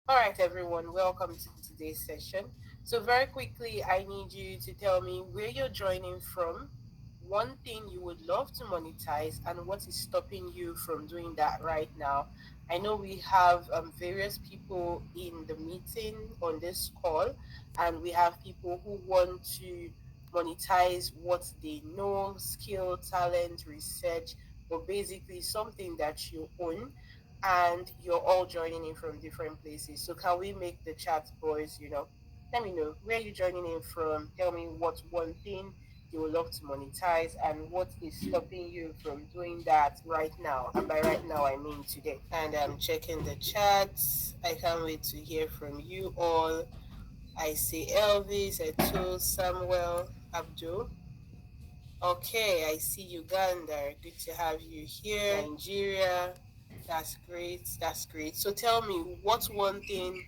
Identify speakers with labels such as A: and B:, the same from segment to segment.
A: All right, everyone, welcome to today's session. So, very quickly, I need you to tell me where you're joining from, one thing you would love to monetize, and what is stopping you from doing that right now. I know we have various people in the meeting on this call, and we have people who want to monetize what they know, skill, talent, research, or basically something that you own and you're all joining in from different places. So can we make the chat boys, let me know where you're joining in from. Tell me what one thing you would love to monetize and what is stopping you from doing that right now. And by right now I mean today. And I'm checking the chat. I can't wait to hear from you all. I see Elvis, Eto, Samuel, Abdul. Okay, I see Uganda. Good to have you here. Nigeria. That's great. That's great. So tell me, what one thing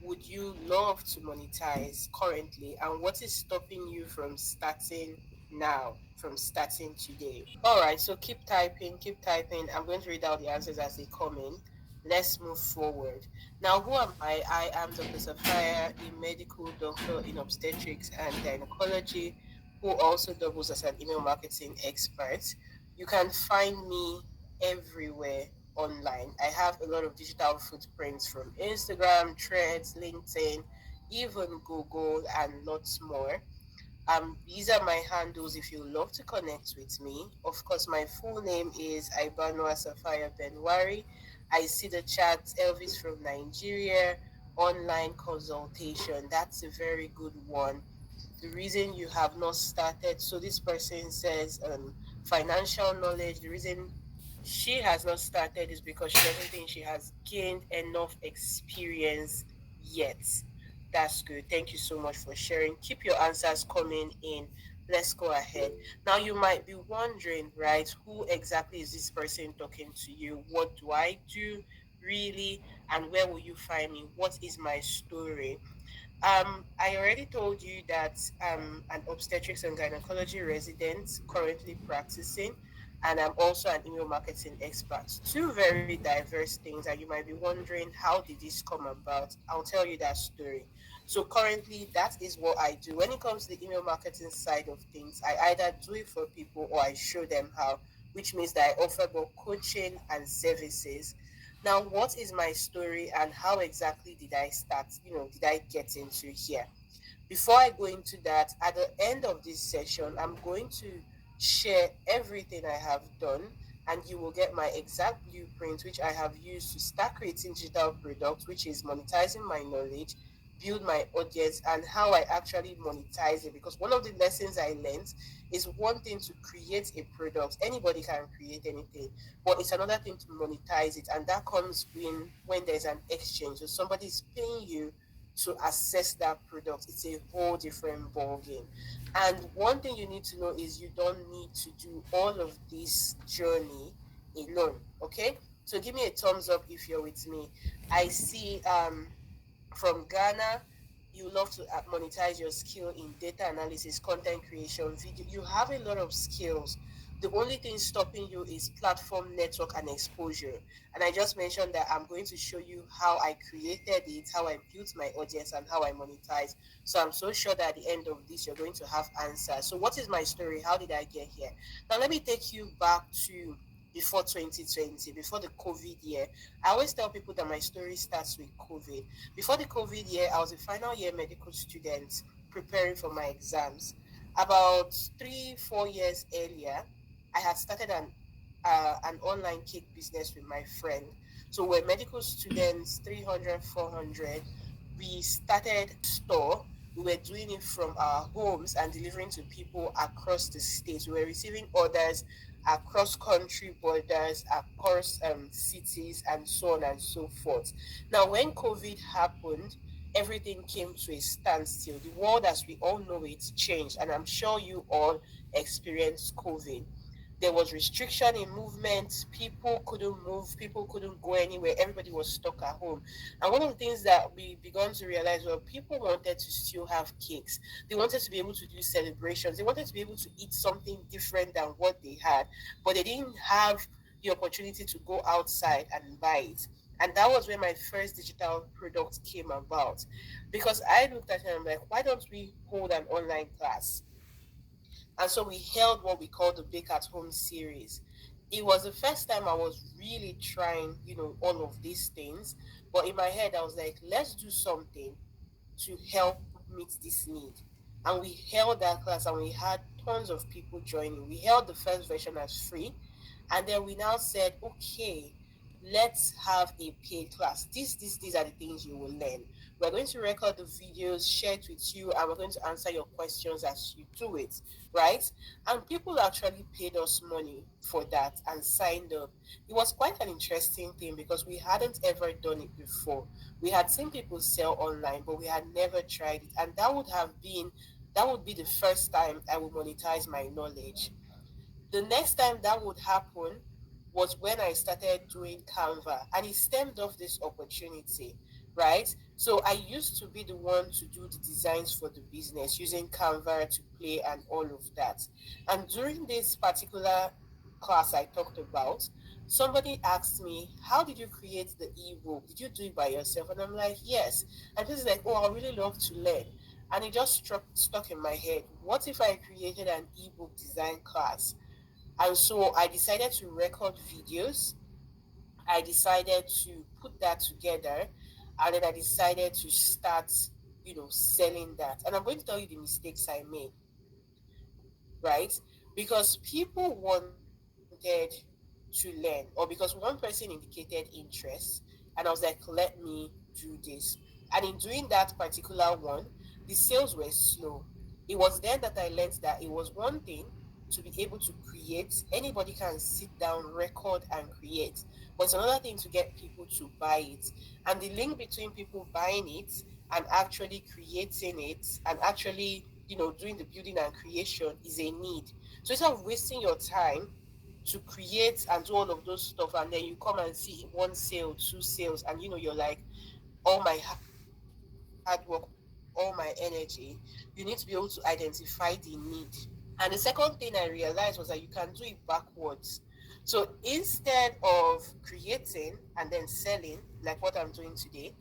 A: would you love to monetize currently, and what is stopping you from starting now, from starting today? All right, so keep typing, keep typing. I'm going to read out the answers as they come in. Let's move forward. Now, who am I? I am Dr. Safaya, a medical doctor in obstetrics and gynecology, who also doubles as an email marketing expert. You can find me everywhere online. I have a lot of digital footprints from Instagram, Threads, LinkedIn, even Google, and lots more. These are my handles if you love to connect with me. Of course, my full name is Ibanwa Safaya Benwari. I see the chat, Elvis from Nigeria, online consultation. That's a very good one. The reason you have not started, so this person says financial knowledge. The reason she has not started is because she doesn't think she has gained enough experience yet. That's good. Thank you so much for sharing. Keep your answers coming in. Let's go ahead. Now, you might be wondering, right, who exactly is this person talking to you? What do I do really? And where will you find me? What is my story? I already told you that I'm an obstetrics and gynecology resident currently practicing, and I'm also an email marketing expert. Two very diverse things, and you might be wondering how did this come about? I'll tell you that story. So currently, that is what I do. When it comes to the email marketing side of things, I either do it for people or I show them how, which means that I offer both coaching and services. Now, what is my story and how exactly did I start? Did I get into here? Before I go into that, at the end of this session, I'm going to share everything I have done, and you will get my exact blueprint, which I have used to start creating digital products, which is monetizing my knowledge, build my audience, and how I actually monetize it. Because one of the lessons I learned is one thing to create a product, anybody can create anything, but it's another thing to monetize it, and that comes when there's an exchange. So somebody is paying you to access that product. It's a whole different ball game. And one thing you need to know is you don't need to do all of this journey alone. Okay, so give me a thumbs up if you're with me. I see from Ghana, you love to monetize your skill in data analysis, content creation, video. You have a lot of skills. The only thing stopping you is platform network and exposure. And I just mentioned that I'm going to show you how I created it, how I built my audience, and how I monetize. So I'm so sure that at the end of this, you're going to have answers. So, what is my story? How did I get here? Now, let me take you back to before 2020, before the COVID year. I always tell people that my story starts with COVID. Before the COVID year, I was a final year medical student preparing for my exams. About 3, 4 years earlier, I had started an online cake business with my friend. So we're medical students, 300, 400. We started store. We were doing it from our homes and delivering to people across the states. We were receiving orders across country borders, across cities, and so on and so forth. Now, when COVID happened, everything came to a standstill. The world, as we all know it, changed, and I'm sure you all experienced COVID. There was restriction in movement. People couldn't move. People couldn't go anywhere. Everybody was stuck at home. And one of the things that we began to realize was people wanted to still have cakes. They wanted to be able to do celebrations. They wanted to be able to eat something different than what they had, but they didn't have the opportunity to go outside and buy it. And that was when my first digital product came about. Because I looked at it and I'm like, why don't we hold an online class? And so we held what we call the Bake at Home series. It was the first time I was really trying, all of these things. But in my head, I was like, let's do something to help meet this need. And we held that class and we had tons of people joining. We held the first version as free. And then we now said, okay, let's have a paid class. These are the things you will learn. We're going to record the videos, share it with you, and we're going to answer your questions as you do it, right? And people actually paid us money for that and signed up. It was quite an interesting thing because we hadn't ever done it before. We had seen people sell online, but we had never tried it. And that would be the first time I would monetize my knowledge. The next time that would happen was when I started doing Canva, and it stemmed off this opportunity, right? So I used to be the one to do the designs for the business using Canva to play and all of that. And during this particular class I talked about, somebody asked me, how did you create the ebook? Did you do it by yourself? And I'm like, yes. And this is like, oh, I really love to learn. And it just stuck in my head. What if I created an ebook design class? And so I decided to record videos. I decided to put that together. And then I decided to start, selling that. And I'm going to tell you the mistakes I made, right? Because people wanted to learn, or because one person indicated interest, and I was like, let me do this. And in doing that particular one, the sales were slow. It was then that I learned that it was one thing to be able to create. Anybody can sit down, record, and create. But it's another thing to get people to buy it. And the link between people buying it and actually creating it and actually, doing the building and creation is a need. So instead of wasting your time to create and do all of those stuff, and then you come and see one sale, two sales, and you're like, all my hard work, all my energy, you need to be able to identify the need. And the second thing I realized was that you can do it backwards. So instead of creating and then selling, like what I'm doing today,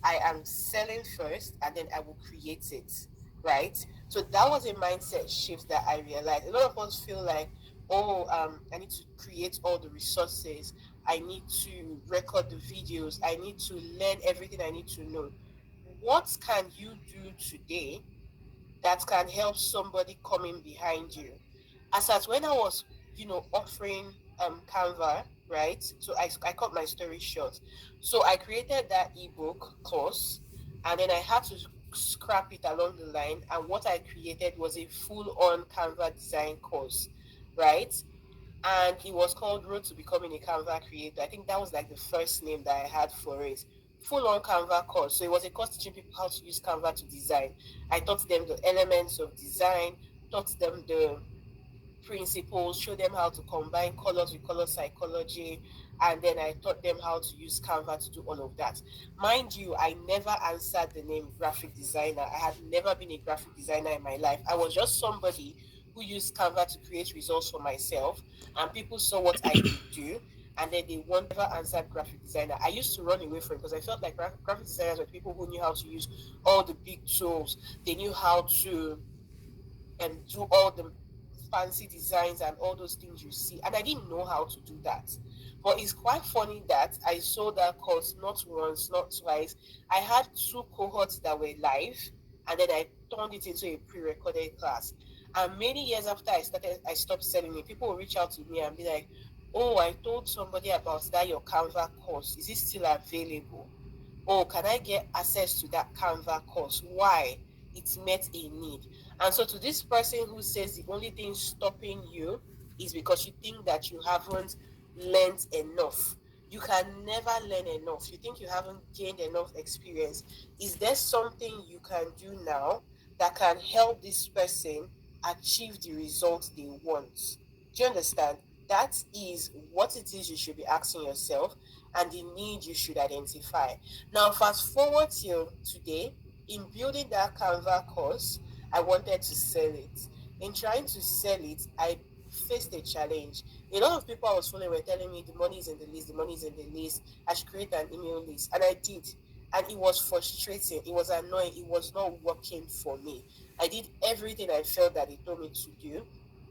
A: I am selling first and then I will create it, right? So that was a mindset shift that I realized. A lot of us feel like, oh, I need to create all the resources, I need to record the videos, I need to learn everything I need to know. What can you do today that can help somebody coming behind you? As at when I was, offering Canva, right? So I cut my story short. So I created that ebook course, and then I had to scrap it along the line. And what I created was a full-on Canva design course, right? And it was called Road to Becoming a Canva Creator. I think that was like the first name that I had for it. Full on Canva course. So it was a course teaching people how to use Canva to design. I taught them the elements of design, taught them the principles, show them how to combine colors with color psychology, and then I taught them how to use Canva to do all of that. Mind you, I never answered the name graphic designer. I had never been a graphic designer in my life. I was just somebody who used Canva to create results for myself, and people saw what I could do. And then they want never answered graphic designer. I used to run away from it because I felt like graphic designers were people who knew how to use all the big tools. They knew how to do all the fancy designs and all those things you see. And I didn't know how to do that. But it's quite funny that I saw that course not once, not twice. I had two cohorts that were live, and then I turned it into a pre-recorded class. And many years after I stopped selling it. People will reach out to me and be like, "Oh, I told somebody about that your Canva course. Is it still available? Oh, can I get access to that Canva course? Why? It met a need." And so, to this person who says the only thing stopping you is because you think that you haven't learned enough. You can never learn enough. You think you haven't gained enough experience. Is there something you can do now that can help this person achieve the results they want? Do you understand? That is what it is you should be asking yourself and the need you should identify. Now, fast forward till today, in building that Canva course, I wanted to sell it. In trying to sell it, I faced a challenge. A lot of people I was following were telling me the money is in the list, the money is in the list. I should create an email list. And I did. And it was frustrating. It was annoying. It was not working for me. I did everything I felt that they told me to do,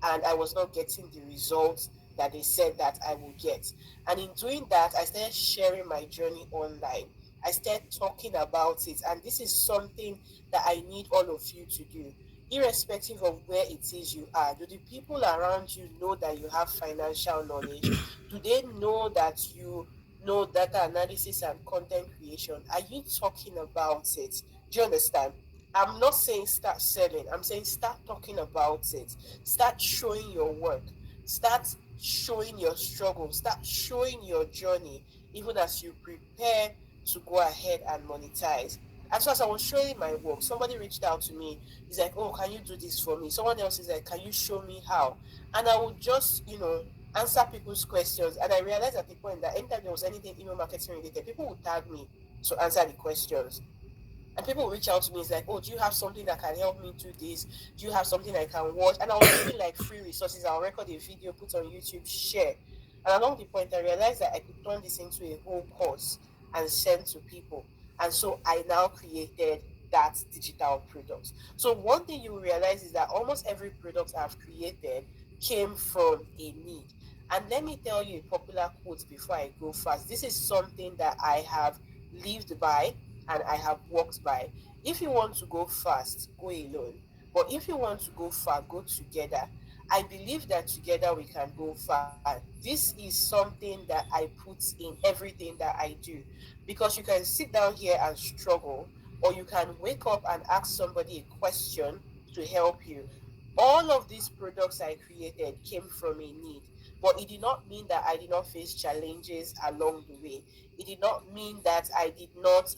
A: and I was not getting the results that they said that I would get. And in doing that, I started sharing my journey online. I started talking about it. And this is something that I need all of you to do, irrespective of where it is you are. Do the people around you know that you have financial knowledge? Do they know that you know data analysis and content creation? Are you talking about it? Do you understand? I'm not saying start selling. I'm saying start talking about it. Start showing your work. Start showing your struggle. Start showing your journey, even as you prepare to go ahead and monetize. And so as I was showing my work, somebody reached out to me. He's like, "Oh, can you do this for me?" Someone else is like, "Can you show me how?" And I would just, answer people's questions. And I realized at the point that anytime there was anything email marketing related, people would tag me to answer the questions. And people reach out to me, it's like, "Oh, do you have something that can help me do this? Do you have something I can watch?" And I'll give you like free resources. I'll record a video, put on YouTube, share. And along the point, I realized that I could turn this into a whole course and send to people. And so I now created that digital product. So one thing you will realize is that almost every product I've created came from a need. And let me tell you a popular quote before I go fast. This is something that I have lived by and I have walked by. If you want to go fast, go alone. But if you want to go far, go together. I believe that together we can go far. This is something that I put in everything that I do. Because you can sit down here and struggle, or you can wake up and ask somebody a question to help you. All of these products I created came from a need. But it did not mean that I did not face challenges along the way. It did not mean that I did not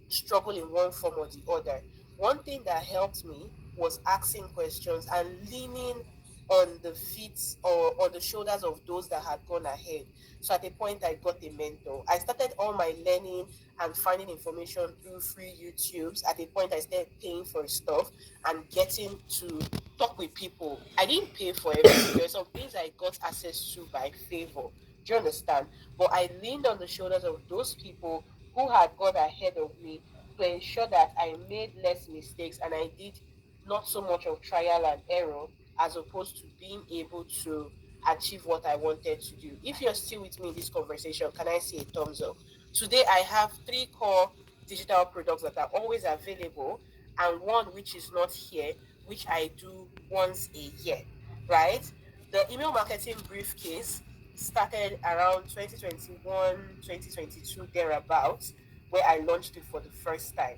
A: struggle in one form or the other. One thing that helped me was asking questions and leaning on the feet or on the shoulders of those that had gone ahead. So at a point, I got a mentor. I started all my learning and finding information through free YouTubes. At a point, I started paying for stuff and getting to talk with people. I didn't pay for everything. There are some things I got access to by favor. Do you understand? But I leaned on the shoulders of those people who had gone ahead of me to ensure that I made less mistakes and I did not so much of trial and error as opposed to being able to achieve what I wanted to do. If you're still with me in this conversation, can I see a thumbs up? Today, I have three core digital products that are always available, and one which is not here, which I do once a year, right? The email marketing briefcase started around 2021, 2022, thereabouts, where I launched it for the first time.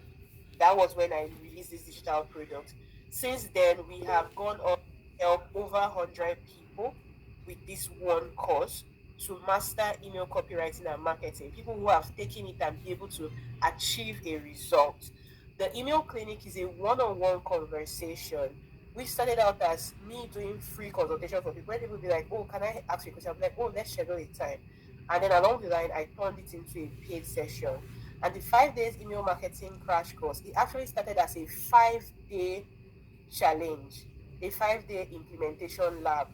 A: That was when I released this digital product. Since then, we have gone on to help over 100 people with this one course to master email copywriting and marketing. People who have taken it and be able to achieve a result. The email clinic is a one-on-one conversation. We started out as me doing free consultation for people. Where people be like, "Oh, can I ask you a question?" I'm like, "Oh, let's schedule a time." And then along the line, I turned it into a paid session. And the 5 days email marketing crash course, it actually started as a 5 day challenge, a 5 day implementation lab,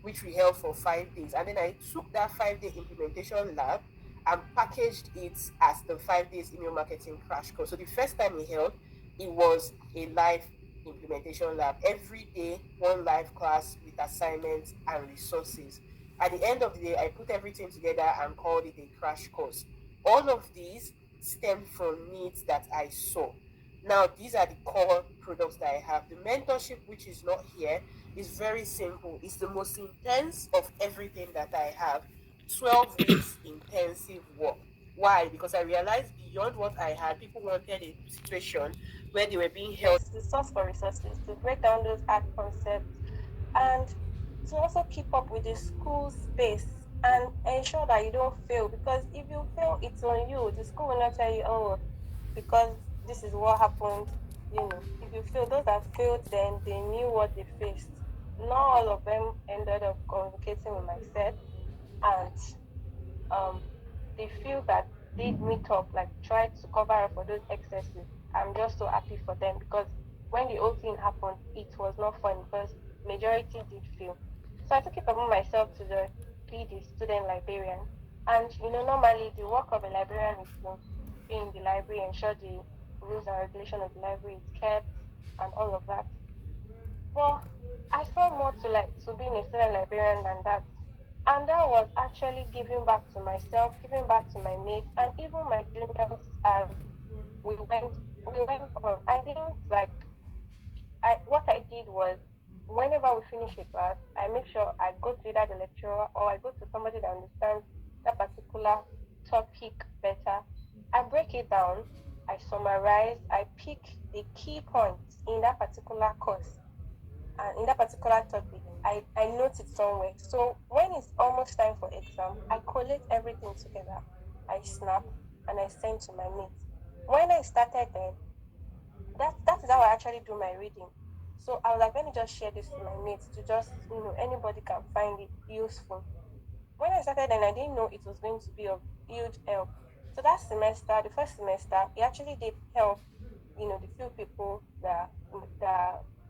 A: which we held for 5 days. And then I took that 5 day implementation lab and packaged it as the 5 days email marketing crash course. So the first time we held, it was a live implementation lab. Every day, one live class with assignments and resources. At the end of the day, I put everything together and called it a crash course. All of these stemmed from needs that I saw. Now, these are the core products that I have. The mentorship, which is not here, is very simple. It's the most intense of everything that I have. 12 weeks intensive work. Why? Because I realized beyond what I had, people wanted a situation where they were being held.
B: Yes, the source for resources to break down those hard concepts and to also keep up with the school space and ensure that you don't fail, because if you fail it's on you. The school will not tell you, oh, because this is what happened. If you fail, those that failed then they knew what they faced. Not all of them ended up communicating with myself, and um they feel that did meet up, like tried to cover up for those excesses. I'm just so happy for them, because when the whole thing happened, it was not fun because majority did fail. So I took it upon myself to be the student librarian. And normally the work of a librarian is to be in the library, ensure the rules and regulation of the library is kept and all of that. But I saw more to being a student librarian than that. And that was actually giving back to myself, giving back to my mates, and even my juniors as we went on. I didn't like I what I did was whenever we finish a class, I make sure I go to either the lecturer or I go to somebody that understands that particular topic better. I break it down, I summarize, I pick the key points in that particular course and in that particular topic. I note it somewhere. So when it's almost time for exam, I collate everything together. I snap and I send to my mates. When I started then, that is how I actually do my reading. So I was like, let me just share this to my mates to just anybody can find it useful. When I started then I didn't know it was going to be of huge help. So that semester, the first semester, it actually did help, the few people that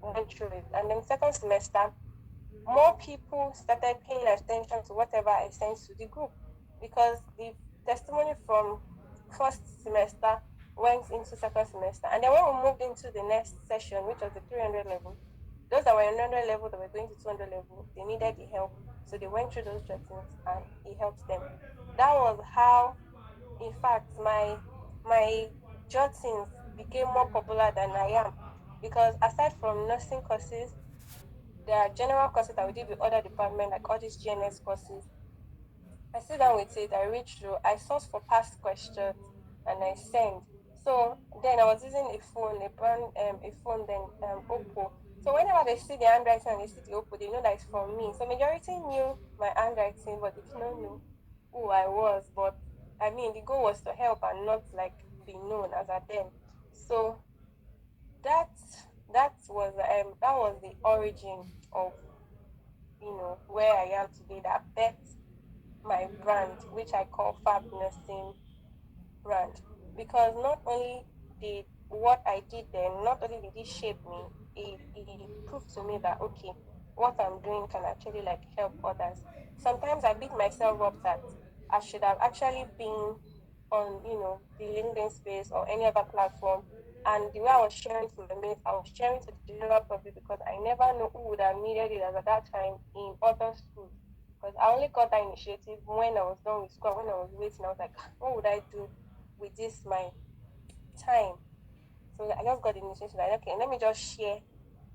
B: went through it. And then second semester, more people started paying attention to whatever I sent to the group because the testimony from first semester went into second semester. And then when we moved into the next session, which was the 300 level, those that were in 100 level that were going to 200 level, they needed the help. So they went through those jottings and it helped them. That was how, in fact, my jottings became more popular than I am. Because aside from nursing courses, there are general courses that we did with other departments, like all these GNS courses. I sit down with it, I read through, I source for past questions, and I send. So then I was using a phone, a phone, then Oppo. So whenever they see the handwriting and they see the Oppo, they know that it's from me. So majority knew my handwriting, but they did not know who I was. But I mean, the goal was to help and not like be known as at then. So that that was the origin of where I am today that bet my brand, which I call Fab Nursing brand. Because not only did what I did then, not only did it shape me, it proved to me that okay, what I'm doing can actually like help others. Sometimes I beat myself up that I should have actually been on, the LinkedIn space or any other platform. And the way I was sharing to my mates, I was sharing to the general public because I never know who would have needed it as at that time in other schools. Because I only got that initiative when I was done with school, when I was waiting. I was like, what would I do with this my time? So I just got the initiative like, okay, let me just share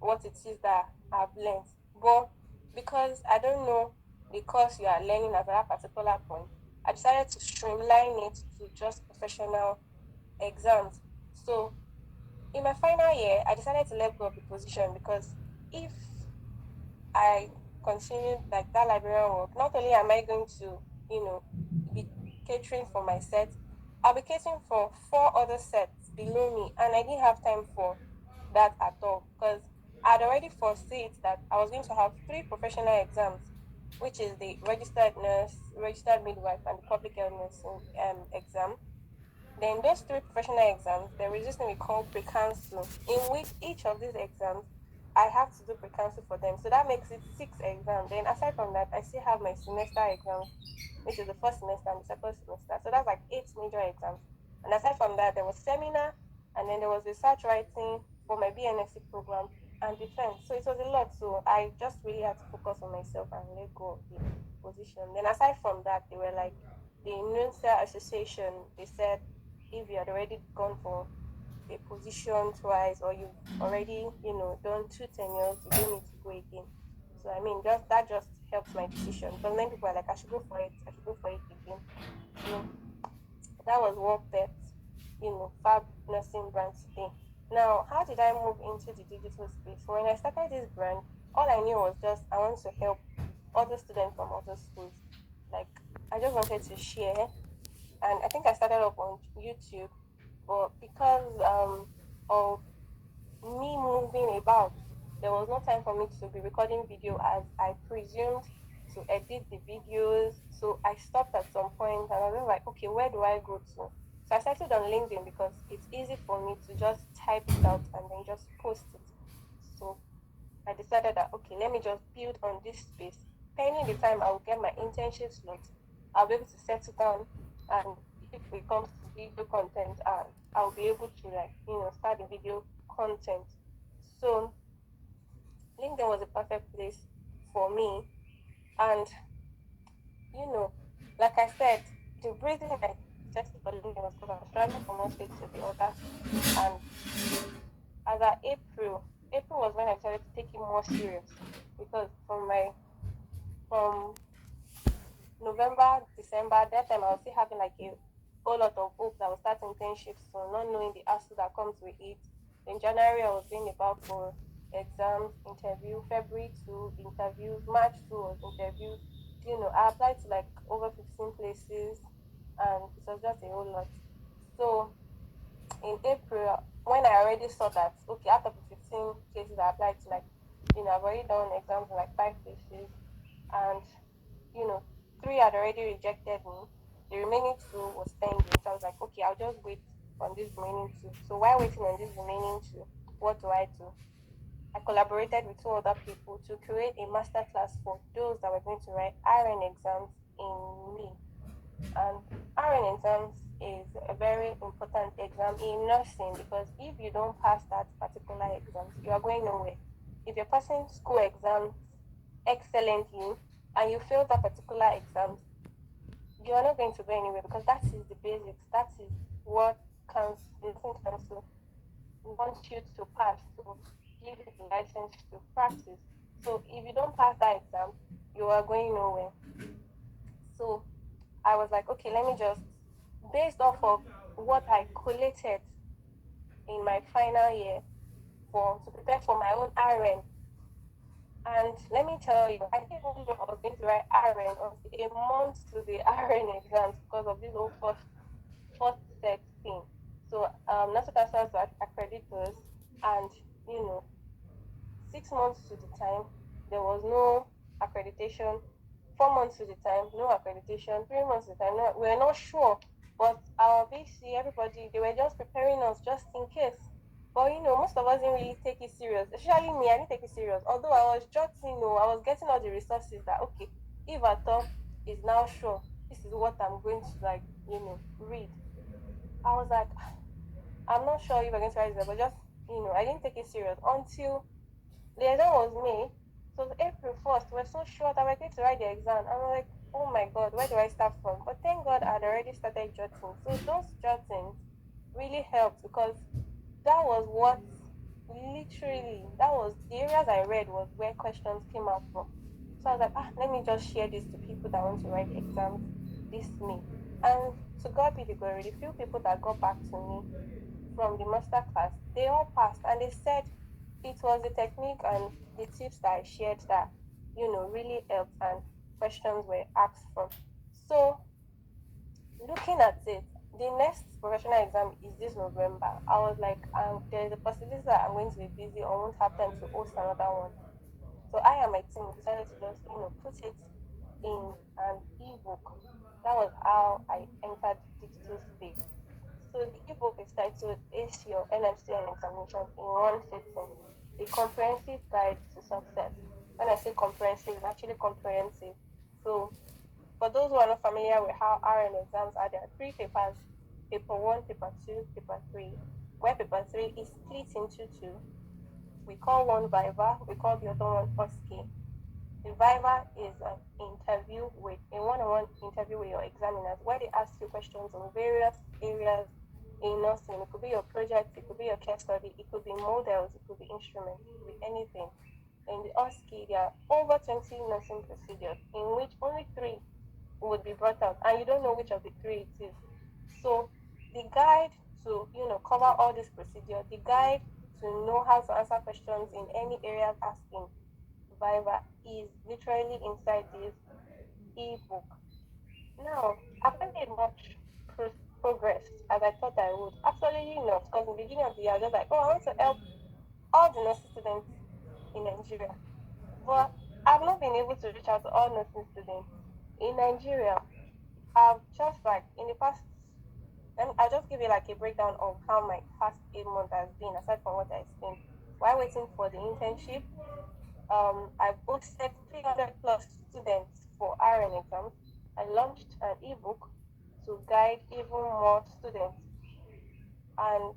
B: what it is that I've learned. But because I don't know the course you are learning at that particular point, I decided to streamline it to just professional exams. So in my final year, I decided to let go of the position because if I continued like that librarian work, not only am I going to, you know, be catering for my set, I'll be catering for four other sets below me, and I didn't have time for that at all because I'd already foreseen that I was going to have three professional exams, which is the registered nurse, registered midwife, and the public health nursing exam. Then those three professional exams, there is this thing we call pre-council, in which each of these exams I have to do pre-council for them. So that makes it six exams. Then aside from that, I still have my semester exams, which is the first semester and the second semester. So that's like eight major exams. And aside from that, there was seminar, and then there was research writing for my BNSC program and defense. So it was a lot. So I just really had to focus on myself and let go of the position. Then aside from that, they were like the Nuncia Association. They said if you had already gone for a position twice or you've already, done two tenures, you don't need to go again. So I mean just that just helps my decision. Because many people are like, I should go for it, I should go for it again. So that was what bet, Fab Nursing brand today. Now, how did I move into the digital space? When I started this brand, all I knew was just I want to help other students from other schools. Like I just wanted to share, and I think I started up on YouTube, but because of me moving about, there was no time for me to be recording video as I presumed to edit the videos. So I stopped at some point and I was like, okay, where do I go to? So I started on LinkedIn because it's easy for me to just type it out and then just post it. So I decided that okay, let me just build on this space pending the time I will get my internship slot, I'll be able to settle down. And if it comes to video content, I'll be able to, like, start the video content. So LinkedIn was a perfect place for me. And, you know, like I said, the reason I tested for LinkedIn was because I was traveling from one state to the other. And as at April was when I started to take it more serious, because from November, December, that time I was still having like a whole lot of hope that I would start internships, so not knowing the hassle that comes with it. In January, I was going about for exams, interview. February, two interviews. March, two was interviews. I applied to like over 15 places, and it was just a whole lot. So in April, when I already saw that, okay, out of the 15 places I applied to, like, I've already done exams in like five places, and you know, three had already rejected me. The remaining two was pending. So I was like, okay, I'll just wait on these remaining two. So while waiting on these remaining two, what do I do? I collaborated with two other people to create a masterclass for those that were going to write R.A.I.N exams in May. And R.A.I.N exams is a very important exam in nursing, because if you don't pass that particular exams, you are going nowhere. If you're passing school exams excellently and you fail that particular exams, you are not going to go anywhere, because that is the basics. That is what nursing council wants you to pass to give you the license to practice. So if you don't pass that exam, you are going nowhere. So I was like, okay, let me just, based off of what I collated in my final year for to prepare for my own RN. And let me tell you, I didn't even know I was going to write RN until a month to the RN exams, because of this whole first set thing. So NASA transfers to accreditors, and you know 6 months to the time, there was no accreditation. 4 months to the time, no accreditation. 3 months to the time, no, we're not sure. But our VC, everybody, they were just preparing us just in case. But most of us didn't really take it serious. Especially me, I didn't take it serious. Although I was jotting, I was getting all the resources that, okay, if at all is now sure, this is what I'm going to, like, read. I was like, I'm not sure if I'm going to write this, but just, I didn't take it serious until the exam was May. So April 1st, we're so short that we're going to write the exam. And we're like, oh my God, where do I start from? But thank God I'd already started jotting. So those jottings really helped, because that was what literally, that was the areas I read was where questions came out from. So I was like, let me just share this to people that want to write exams this May. And to God be the glory, the few people that got back to me from the master class, they all passed, and they said it was the technique and the tips that I shared that, really helped, and questions were asked from. So, looking at it, the next professional exam is this November. I was like, there's a possibility that I'm going to be busy or won't have time to host another one. So I and my team decided to just, put it in an ebook. That was how I entered digital space. So the ebook is titled Ace Your NMCN Examination in One Sitting, a comprehensive guide to success. When I say comprehensive, it's actually comprehensive. So for those who are not familiar with how RN exams are, there are three papers: paper one, paper two, paper three. Where paper three is split into two. We call one Viva, we call the other one OSCE. The Viva is an interview with a one-on-one interview with your examiners, where they ask you questions on various areas in nursing. It could be your project, it could be your case study, it could be models, it could be instruments, it could be anything. In the OSCE, there are over 20 nursing procedures, in which only three would be brought out, and you don't know which of the three it is. So the guide to cover all this procedure, the guide to know how to answer questions in any areas asking Viva is literally inside this ebook. Now, have I made much progress as I thought I would? Absolutely not, because in the beginning of the year, I was just like, oh, I want to help all the nursing students in Nigeria. But I've not been able to reach out to all nursing students in Nigeria. I've just like in the past, and I'll just give you like a breakdown of how my past 8 months has been, aside from what I spent while waiting for the internship. I've hosted 300 plus students for R.A.I.N exams. I launched an ebook to guide even more students, and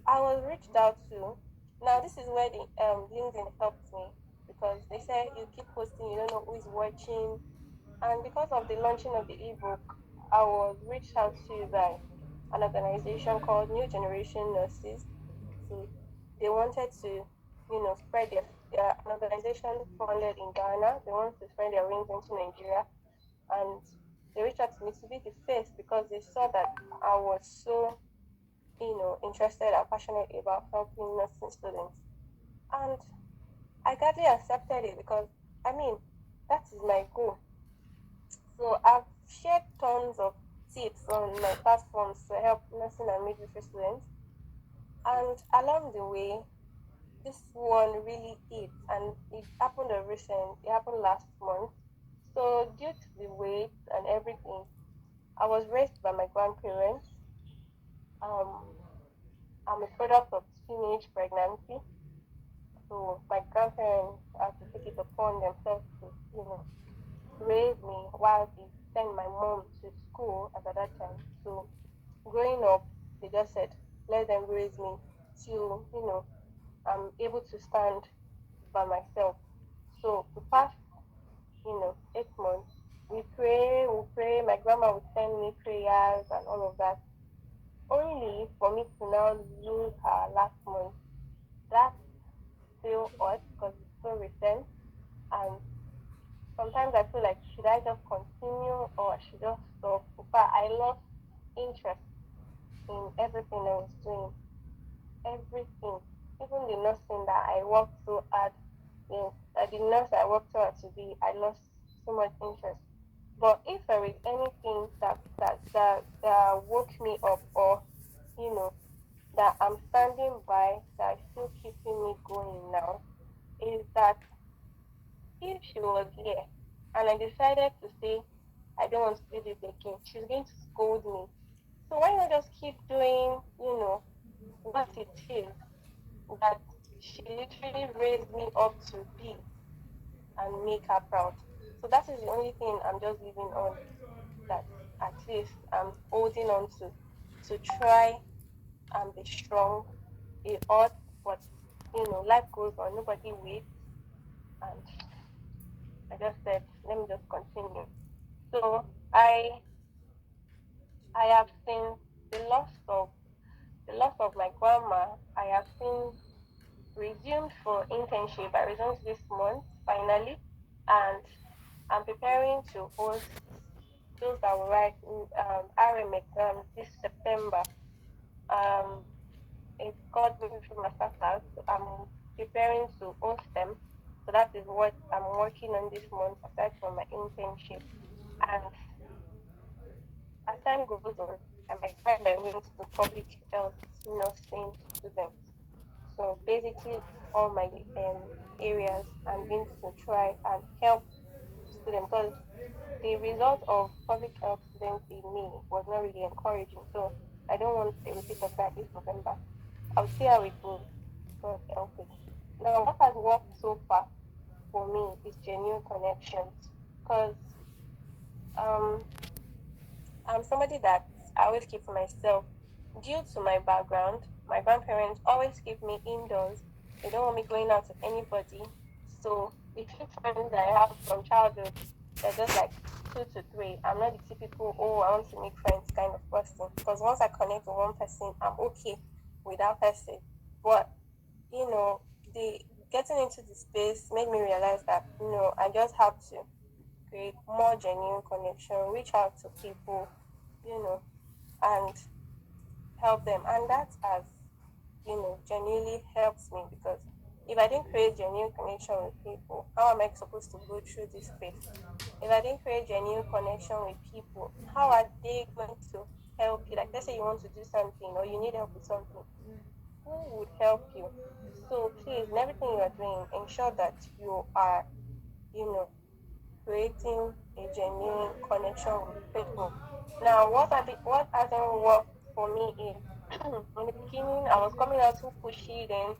B: I was reached out to. Now this is where the LinkedIn helped me, because they say you keep posting, you don't know who is watching, and because of the launching of the ebook, I was reached out to by an organization called New Generation Nurses. So they wanted to, spread their an organization founded in Ghana. They wanted to spread their wings into Nigeria, and they reached out to me to be the face, because they saw that I was so, interested and passionate about helping nursing students. And I gladly accepted it, because I mean that is my goal. So I've shared tons of tips on my platforms to help nursing and midwifery students. And along the way, this one really hit, and it happened it happened last month. So due to the weight and everything, I was raised by my grandparents. Um, I'm a product of teenage pregnancy, so my grandparents had to take it upon themselves to, raise me while they sent my mom to school at that time. So growing up, they just said, let them raise me till, I'm able to stand by myself. So the past, 8 months, we pray, my grandma would send me prayers and all of that. Only for me to now lose her last month. That's still odd, because it's so recent, and sometimes I feel like, should I just continue or should I just stop? But I lost interest in everything I was doing, everything, even the nursing that I worked so hard in, the nurse I worked so hard to be, I lost so much interest. But if there is anything that woke me up, or you know that I'm standing by, that is still keeping me going now, is that if she was here and I decided to say I don't want to do this again, she's going to scold me. So why not just keep doing, what it is that she literally raised me up to be, and make her proud. So that is the only thing I'm just living on, that at least I'm holding on to try and be strong. It hurts, but life goes on, nobody waits, and I just said, let me just continue. So I have seen the loss of my grandma. I have seen resumed for internship. I resumed this month finally, and I'm preparing to host those that will write RM exams this September. Um, it's called Military Master Class. I'm preparing to host them. So that is what I'm working on this month, aside from my internship. And as time goes on, I might find my way into public health nursing students. So basically, all my areas, I'm going to try and help students, because the result of public health students in me was not really encouraging. So I don't want a repeat of that this November. I'll see how it goes. God helping. Now, what has worked so far for me is genuine connections, because um, I'm somebody that I always keep to myself. Due to my background, my grandparents always keep me indoors. They don't want me going out with anybody. So the few friends I have from childhood, they're just like two to three. I'm not the typical, oh, I want to make friends kind of person. Because once I connect with one person, I'm okay with that person. But, you know, the getting into the space made me realize that, I just have to create more genuine connection, reach out to people, you know, and help them. And that has, genuinely helps me, because if I didn't create genuine connection with people, how am I supposed to go through this phase? If I didn't create genuine connection with people, how are they going to help you? Like, let's say you want to do something or you need help with something, who would help you? So please, in everything you are doing, ensure that you are, you know, creating a genuine connection with people. Now, what hasn't worked for me is in the beginning I was coming out too pushy, then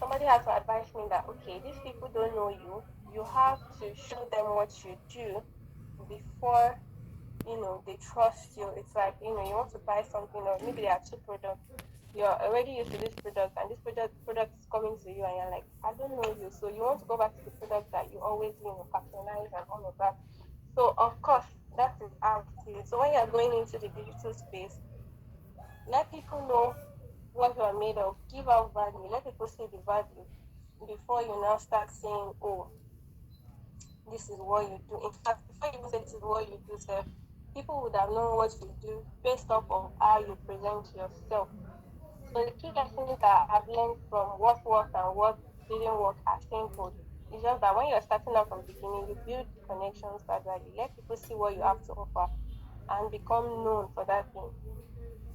B: somebody had to advise me that okay, these people don't know you. You have to show them what you do before they trust you. It's like you want to buy something, or maybe there are two products. You're already used to this product, and this product is coming to you, and you're like, I don't know you, so you want to go back to the product that you always patronize and all of that. So of course, that is how it is. So when you're going into the digital space, let people know what you are made of. Give out value. Let people see the value before you now start saying, oh, this is what you do. In fact, before you even say this is what you do, sir, people would have known what you do based off of how you present yourself. So the key lessons that I've learned from what worked and what didn't work are simple. It's just that when you're starting out from the beginning, you build connections gradually. Let people see what you have to offer and become known for that thing.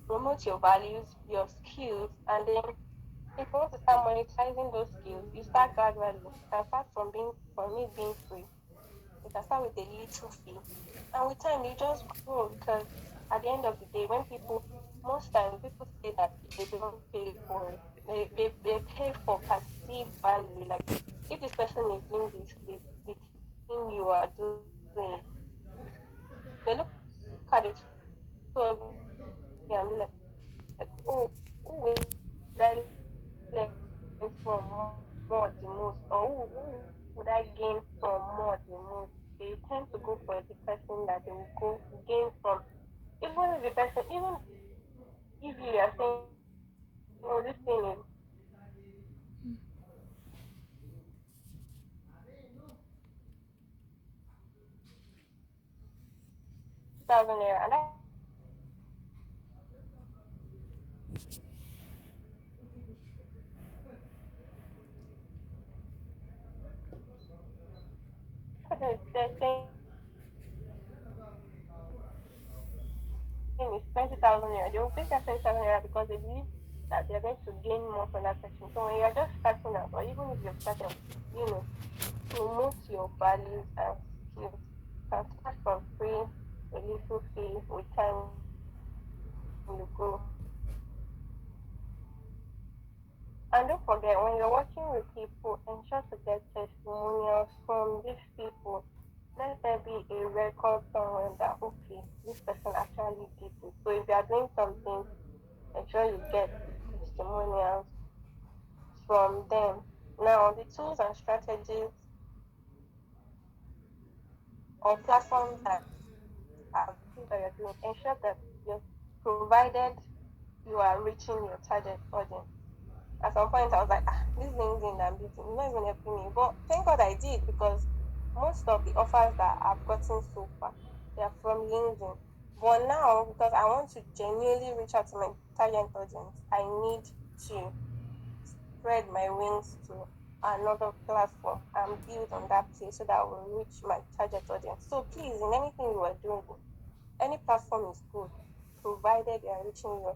B: Promote your values, your skills, and then if you want to start monetizing those skills, you start gradually. You can start from it being free. You can start with a little fee. And with time, you just grow because at the end of the day, most times people say that they don't pay for it. They pay for perceived value. Like, if this person is doing this, the thing you are doing, they look at the two of you and be like, oh, who would I learn from more the most? Or who would I gain from more the most? They tend to go for the person that they will go gain from. Even if the person, even if you are saying, oh, this thing is 2,000 naira, and that person is saying it's 2,000 naira, and you are saying it's 5,000 naira. They will take that 20,000 naira because they believe that they're going to gain more from that person. So when you're just starting out, or even if you've started, you know, promote your values and skills. You can start from free, a little fee. With time, you grow. And don't forget, when you're working with people, ensure to get testimonials from these people. Let there be a record somewhere that, okay, this person actually did it. So if you are doing something, ensure you get testimonials from them. Now, the tools and strategies or platforms that are the things that you're doing, ensure that you're provided you are reaching your target audience. At some point, I was like, this LinkedIn I'm beating, it's not even helping me. But thank God I did because most of the offers that I've gotten so far, they are from LinkedIn. But now, because I want to genuinely reach out to my target audience, I need to spread my wings to another platform and build on that place so that I will reach my target audience. So please, in anything you are doing, any platform is good, provided you are reaching your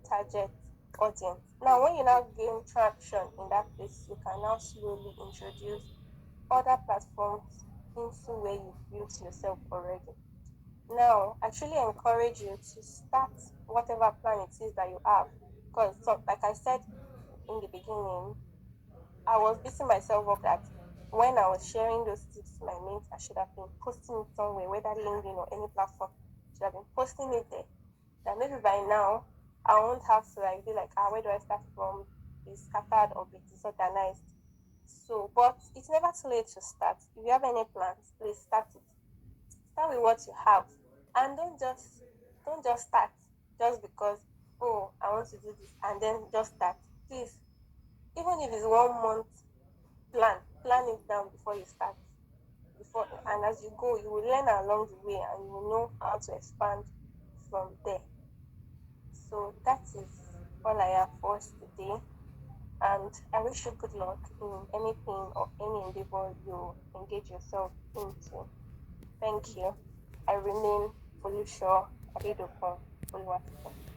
B: target audience. Now, when you now gain traction in that place, you can now slowly introduce other platforms into where you built yourself already. Now, I truly encourage you to start whatever plan it is that you have. Because, so, like I said in the beginning, I was beating myself up that when I was sharing those tips to my mates, I should have been posting it somewhere, whether LinkedIn or any platform. I should have been posting it there. That maybe by now I won't have to like be like, where do I start from? Be scattered or be disorganized. So, but it's never too late to start. If you have any plans, please start it. Start with what you have, and don't just start just because I want to do this and then just start. Please, even if it's 1 month plan it down before you start. Before and as you go, you will learn along the way, and you will know how to expand from there. So that is all I have for us today. And I wish you good luck in anything or any endeavor you engage yourself into. Thank you. I remain Folusho Adedokun Oluwatosin.